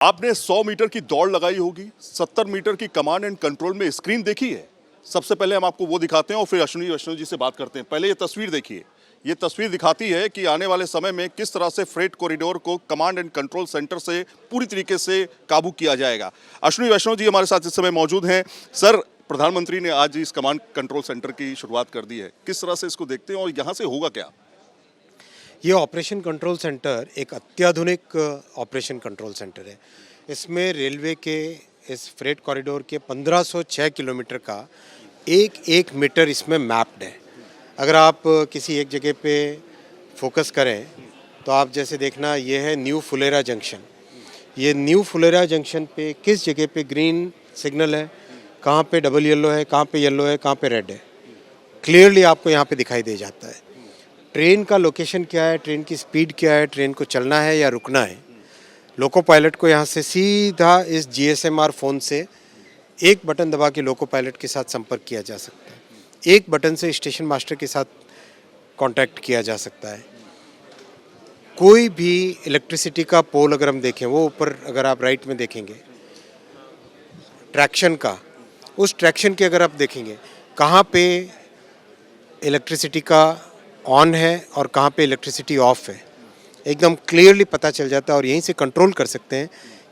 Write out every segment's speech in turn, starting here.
आपने 100 मीटर की दौड़ लगाई होगी, 70 मीटर की कमांड एंड कंट्रोल में स्क्रीन देखी है। सबसे पहले हम आपको वो दिखाते हैं और फिर अश्विनी वैष्णव जी से बात करते हैं। पहले ये तस्वीर देखिए। ये तस्वीर दिखाती है कि आने वाले समय में किस तरह से फ्रेट कॉरिडोर को कमांड एंड कंट्रोल सेंटर से पूरी तरीके से काबू किया जाएगा। अश्विनी वैष्णव जी हमारे साथ इस समय मौजूद हैं। सर, प्रधानमंत्री ने आज इस कमांड कंट्रोल सेंटर की शुरुआत कर दी है, किस तरह से इसको देखते हैं और यहाँ से होगा क्या? ये ऑपरेशन कंट्रोल सेंटर एक अत्याधुनिक ऑपरेशन कंट्रोल सेंटर है। इसमें रेलवे के इस फ्रेट कॉरिडोर के 1506 किलोमीटर का एक एक मीटर इसमें मैप्ड है। अगर आप किसी एक जगह पे फोकस करें तो आप जैसे देखना, ये है न्यू फुलेरा जंक्शन। ये न्यू फुलेरा जंक्शन पे किस जगह पे ग्रीन सिग्नल है, कहाँ पे डबल येलो है, कहाँ पे येलो है, कहाँ पे रेड है, क्लियरली आपको यहाँ पे दिखाई दे जाता है। ट्रेन का लोकेशन क्या है, ट्रेन की स्पीड क्या है, ट्रेन को चलना है या रुकना है। लोको पायलट को यहाँ से सीधा इस GSMR फ़ोन से एक बटन दबा के लोको पायलट के साथ संपर्क किया जा सकता है। एक बटन से स्टेशन मास्टर के साथ कांटेक्ट किया जा सकता है। कोई भी इलेक्ट्रिसिटी का पोल अगर हम देखें, वो ऊपर अगर आप राइट में देखेंगे ट्रैक्शन का, उस ट्रैक्शन के अगर आप देखेंगे कहाँ पे इलेक्ट्रिसिटी का ऑन है और कहाँ पे इलेक्ट्रिसिटी ऑफ है, एकदम क्लियरली पता चल जाता है। और यहीं से कंट्रोल कर सकते हैं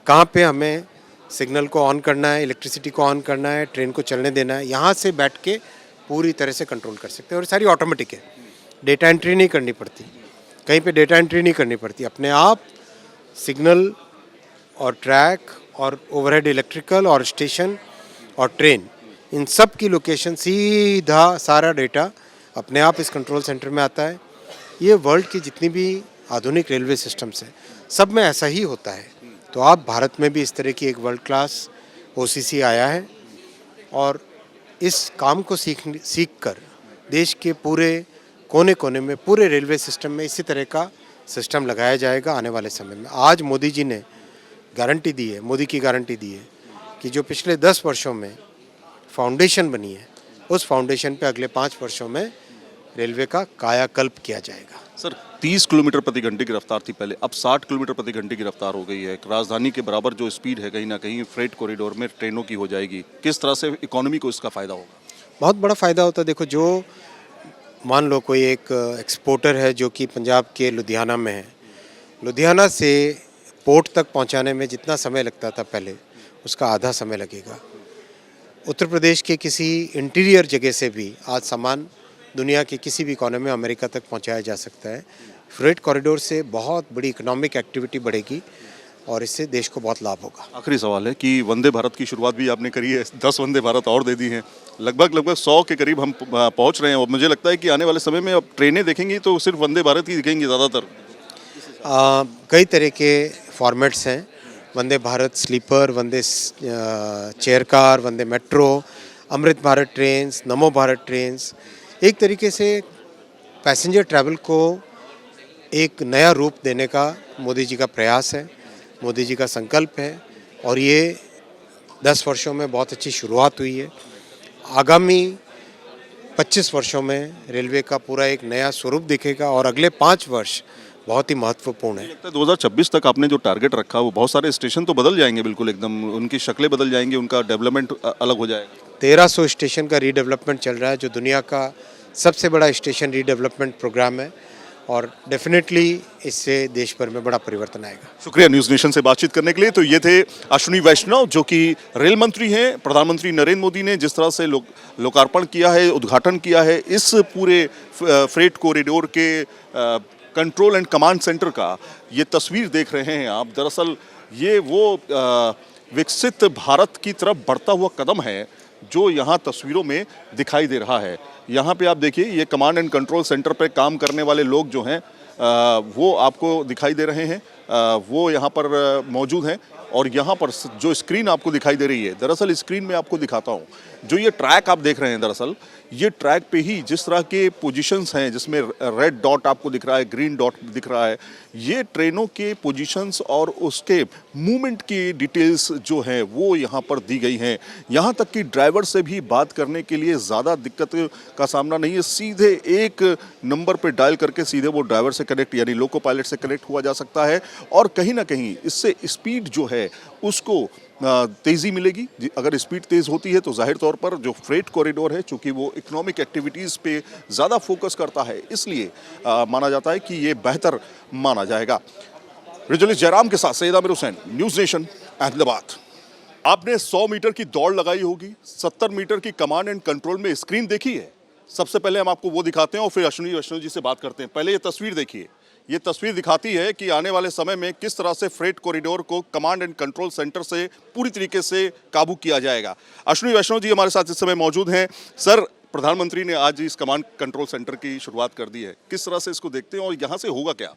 कहाँ पे हमें सिग्नल को ऑन करना है, इलेक्ट्रिसिटी को ऑन करना है, ट्रेन को चलने देना है। यहाँ से बैठ के पूरी तरह से कंट्रोल कर सकते हैं और सारी ऑटोमेटिक है। डेटा एंट्री नहीं करनी पड़ती, कहीं पे डेटा एंट्री नहीं करनी पड़ती। अपने आप सिग्नल और ट्रैक और ओवरहेड इलेक्ट्रिकल और स्टेशन और ट्रेन, इन सब की लोकेशन सीधा सारा डेटा अपने आप इस कंट्रोल सेंटर में आता है। ये वर्ल्ड की जितनी भी आधुनिक रेलवे सिस्टम्स हैं, सब में ऐसा ही होता है। तो आप भारत में भी इस तरह की एक वर्ल्ड क्लास OCC आया है और इस काम को सीख कर देश के पूरे कोने कोने में, पूरे रेलवे सिस्टम में इसी तरह का सिस्टम लगाया जाएगा आने वाले समय में। आज मोदी जी ने गारंटी दी है, मोदी की गारंटी दी है कि जो पिछले 10 वर्षों में फाउंडेशन बनी है, उस फाउंडेशन पे अगले 5 वर्षों में रेलवे का कायाकल्प किया जाएगा। सर, 30 किलोमीटर प्रति घंटे की रफ्तार थी पहले, अब 60 किलोमीटर प्रति घंटे की रफ्तार हो गई है। राजधानी के बराबर जो स्पीड है कहीं ना कहीं फ्रेट कॉरिडोर में ट्रेनों की हो जाएगी। किस तरह से इकोनॉमी को इसका फ़ायदा होगा? बहुत बड़ा फ़ायदा होता है। देखो, जो मान लो कोई एक एक्सपोर्टर है जो कि पंजाब के लुधियाना में है, लुधियाना से पोर्ट तक पहुंचाने में जितना समय लगता था पहले, उसका आधा समय लगेगा। उत्तर प्रदेश के किसी इंटीरियर जगह से भी आज सामान दुनिया के किसी भी कोने में अमेरिका तक पहुंचाया जा सकता है। फ्रेट कॉरिडोर से बहुत बड़ी इकोनॉमिक एक्टिविटी बढ़ेगी और इससे देश को बहुत लाभ होगा। आखिरी सवाल है कि वंदे भारत की शुरुआत भी आपने करी है, 10 वंदे भारत और दे दी हैं, लगभग 100 के करीब हम पहुंच रहे हैं। और मुझे लगता है कि आने वाले समय में अब ट्रेनें देखेंगी तो सिर्फ वंदे भारत ही दिखेंगी ज़्यादातर। कई तरह के फॉर्मेट्स हैं, वंदे भारत स्लीपर, वंदे चेयर कार, वंदे मेट्रो, अमृत भारत ट्रेन्स, नमो भारत ट्रेन्स। एक तरीके से पैसेंजर ट्रैवल को एक नया रूप देने का मोदी जी का प्रयास है, मोदी जी का संकल्प है और ये 10 वर्षों में बहुत अच्छी शुरुआत हुई है। आगामी 25 वर्षों में रेलवे का पूरा एक नया स्वरूप दिखेगा और अगले 5 वर्ष बहुत ही महत्वपूर्ण है। 2026 तक आपने जो टारगेट रखा, वो बहुत सारे स्टेशन तो बदल जाएंगे, बिल्कुल एकदम उनकी शक्लें बदल जाएंगी, उनका डेवलपमेंट अलग हो जाएगा। 1300 स्टेशन का रीडेवलपमेंट चल रहा है, जो दुनिया का सबसे बड़ा स्टेशन रीडेवलपमेंट प्रोग्राम है और डेफिनेटली इससे देश भर में बड़ा परिवर्तन आएगा। शुक्रिया न्यूज़ नेशन से बातचीत करने के लिए। तो ये थे अश्विनी वैष्णव, जो कि रेल मंत्री हैं। प्रधानमंत्री नरेंद्र मोदी ने जिस तरह से लोकार्पण किया है, उद्घाटन किया है इस पूरे फ्रेट कॉरिडोर के कंट्रोल एंड कमांड सेंटर का, ये तस्वीर देख रहे हैं आप। दरअसल ये वो विकसित भारत की तरफ बढ़ता हुआ कदम है जो यहाँ तस्वीरों में दिखाई दे रहा है। यहाँ पे आप देखिए, ये कमांड एंड कंट्रोल सेंटर पे काम करने वाले लोग जो हैं वो आपको दिखाई दे रहे हैं, वो यहाँ पर मौजूद हैं। और यहाँ पर जो स्क्रीन आपको दिखाई दे रही है, दरअसल स्क्रीन में आपको दिखाता हूँ, जो ये ट्रैक आप देख रहे हैं, दरअसल ये ट्रैक पे ही जिस तरह के पोजीशंस हैं, जिसमें रेड डॉट आपको दिख रहा है, ग्रीन डॉट दिख रहा है, ये ट्रेनों के पोजीशंस और उसके मूवमेंट की डिटेल्स जो हैं वो यहाँ पर दी गई हैं। यहाँ तक कि ड्राइवर से भी बात करने के लिए ज़्यादा दिक्कत का सामना नहीं है। सीधे एक नंबर पे डायल करके सीधे वो ड्राइवर से कनेक्ट, यानी लोको पायलट से कनेक्ट हुआ जा सकता है और कहीं ना कहीं इससे स्पीड जो है उसको तेज़ी मिलेगी। अगर स्पीड तेज़ होती है तो जाहिर तौर पर जो फ्रेट कॉरिडोर है, चूँकि वो इकोनॉमिक एक्टिविटीज़ पे ज़्यादा फोकस करता है, इसलिए माना जाता है कि ये बेहतर माना जाएगा। रिजलिस जयराम के साथ सैयद आमिर हुसैन, न्यूज़ नेशन, अहमदाबाद। आपने 100 मीटर की दौड़ लगाई होगी, 70 मीटर की कमांड एंड कंट्रोल में स्क्रीन देखी है। सबसे पहले हम आपको वो दिखाते हैं और फिर अश्विनी वैष्णव जी से बात करते हैं। पहले ये तस्वीर देखिए। ये तस्वीर दिखाती है कि आने वाले समय में किस तरह से फ्रेट कॉरिडोर को कमांड एंड कंट्रोल सेंटर से पूरी तरीके से काबू किया जाएगा। अश्विनी वैष्णव जी हमारे साथ इस समय मौजूद हैं। सर, प्रधानमंत्री ने आज इस कमांड कंट्रोल सेंटर की शुरुआत कर दी है, किस तरह से इसको देखते हैं और यहाँ से होगा क्या?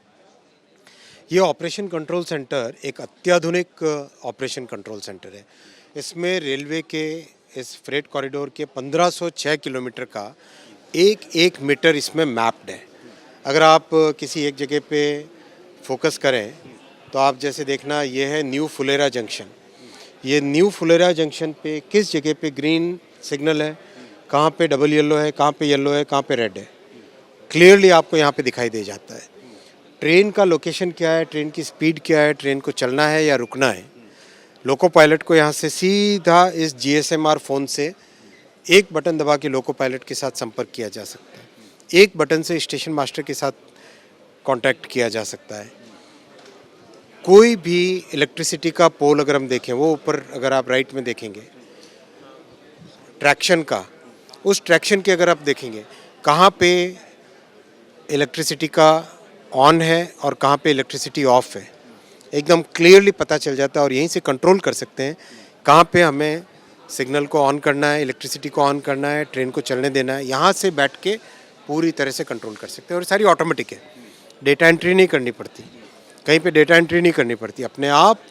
ये ऑपरेशन कंट्रोल सेंटर एक अत्याधुनिक ऑपरेशन कंट्रोल सेंटर है। इसमें रेलवे के इस फ्रेट कॉरिडोर के 1506 किलोमीटर का एक एक मीटर इसमें मैप्ड है। अगर आप किसी एक जगह पे फोकस करें तो आप जैसे देखना, ये है न्यू फुलेरा जंक्शन। ये न्यू फुलेरा जंक्शन पे किस जगह पे ग्रीन सिग्नल है, कहाँ पे डबल येलो है, कहाँ पे येलो है, कहाँ पे रेड है, क्लियरली आपको यहाँ पे दिखाई दे जाता है। ट्रेन का लोकेशन क्या है, ट्रेन की स्पीड क्या है, ट्रेन को चलना है या रुकना है। लोको पायलट को यहाँ से सीधा इस GSMR फ़ोन से एक बटन दबा के लोको पायलट के साथ संपर्क किया जा सकता है। एक बटन से स्टेशन मास्टर के साथ कांटेक्ट किया जा सकता है। कोई भी इलेक्ट्रिसिटी का पोल अगर हम देखें, वो ऊपर अगर आप राइट में देखेंगे ट्रैक्शन का, उस ट्रैक्शन के अगर आप देखेंगे कहाँ पे इलेक्ट्रिसिटी का ऑन है और कहाँ पे इलेक्ट्रिसिटी ऑफ है, एकदम क्लियरली पता चल जाता है। और यहीं से कंट्रोल कर सकते हैं कहाँ पे हमें सिग्नल को ऑन करना है, इलेक्ट्रिसिटी को ऑन करना है, ट्रेन को चलने देना है। यहाँ से बैठ के पूरी तरह से कंट्रोल कर सकते हैं। और सारी ऑटोमेटिक है, डेटा एंट्री नहीं करनी पड़ती, कहीं पे डेटा एंट्री नहीं करनी पड़ती। अपने आप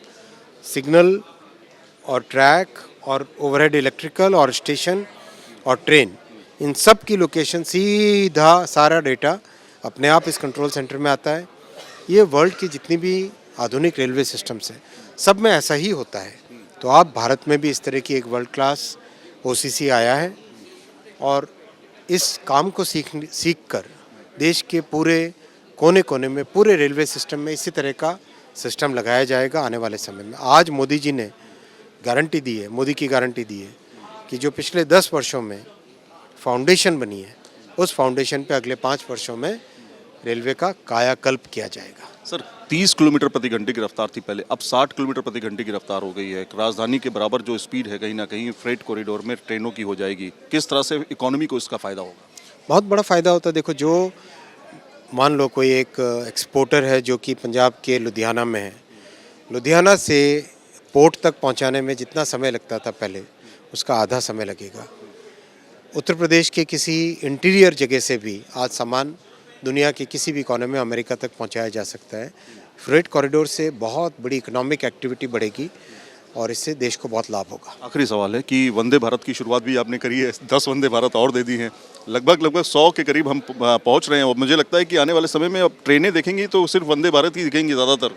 सिग्नल और ट्रैक और ओवरहेड इलेक्ट्रिकल और स्टेशन और ट्रेन, इन सब की लोकेशन सीधा सारा डेटा अपने आप इस कंट्रोल सेंटर में आता है। ये वर्ल्ड की जितनी भी आधुनिक रेलवे सिस्टम्स हैं, सब में ऐसा ही होता है। तो आप भारत में भी इस तरह की एक वर्ल्ड क्लास OCC आया है और इस काम को सीख कर देश के पूरे कोने कोने में, पूरे रेलवे सिस्टम में इसी तरह का सिस्टम लगाया जाएगा आने वाले समय में। आज मोदी जी ने गारंटी दी है, मोदी की गारंटी दी है कि जो पिछले 10 वर्षों में फाउंडेशन बनी है, उस फाउंडेशन पे अगले 5 वर्षों में रेलवे का कायाकल्प किया जाएगा। सर, 30 किलोमीटर प्रति घंटे की रफ्तार थी पहले, अब 60 किलोमीटर प्रति घंटे की रफ्तार हो गई है। राजधानी के बराबर जो स्पीड है कहीं ना कहीं फ्रेट कॉरिडोर में ट्रेनों की हो जाएगी। किस तरह से इकोनॉमी को इसका फ़ायदा होगा? बहुत बड़ा फ़ायदा होता है। देखो, जो मान लो कोई एक एक्सपोर्टर है जो कि पंजाब के लुधियाना में है, लुधियाना से पोर्ट तक पहुंचाने में जितना समय लगता था पहले, उसका आधा समय लगेगा। उत्तर प्रदेश के किसी इंटीरियर जगह से भी आज सामान दुनिया के किसी भी कोने में अमेरिका तक पहुंचाया जा सकता है। फ्रेट कॉरिडोर से बहुत बड़ी इकोनॉमिक एक्टिविटी बढ़ेगी और इससे देश को बहुत लाभ होगा। आखिरी सवाल है कि वंदे भारत की शुरुआत भी आपने करी है, 10 वंदे भारत और दे दी हैं, लगभग 100 के करीब हम पहुंच रहे हैं और मुझे लगता है कि आने वाले समय में अब ट्रेनें देखेंगी तो सिर्फ वंदे भारत ही दिखेंगी ज़्यादातर।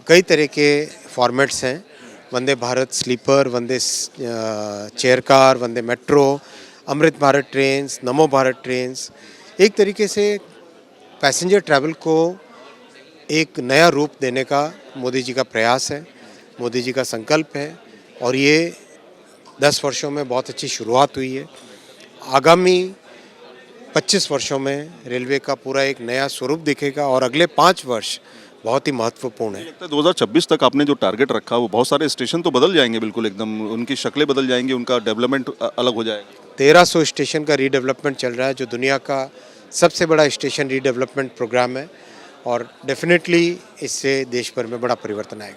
कई तरह के फॉर्मेट्स हैं, वंदे भारत स्लीपर, वंदे चेयर कार, वंदे मेट्रो, अमृत भारत ट्रेन्स, नमो भारत ट्रेन्स। एक तरीके से पैसेंजर ट्रैवल को एक नया रूप देने का मोदी जी का प्रयास है, मोदी जी का संकल्प है और ये 10 वर्षों में बहुत अच्छी शुरुआत हुई है। आगामी 25 वर्षों में रेलवे का पूरा एक नया स्वरूप दिखेगा और अगले 5 वर्ष बहुत ही महत्वपूर्ण है। 2026 तक आपने जो टारगेट रखा, वो बहुत सारे स्टेशन तो बदल जाएंगे, बिल्कुल एकदम उनकी शक्लें बदल जाएंगी, उनका डेवलपमेंट अलग हो जाएगा। 1300 स्टेशन का रीडेवलपमेंट चल रहा है, जो दुनिया का सबसे बड़ा स्टेशन रीडेवलपमेंट प्रोग्राम है और डेफिनेटली इससे देश भर में बड़ा परिवर्तन आएगा।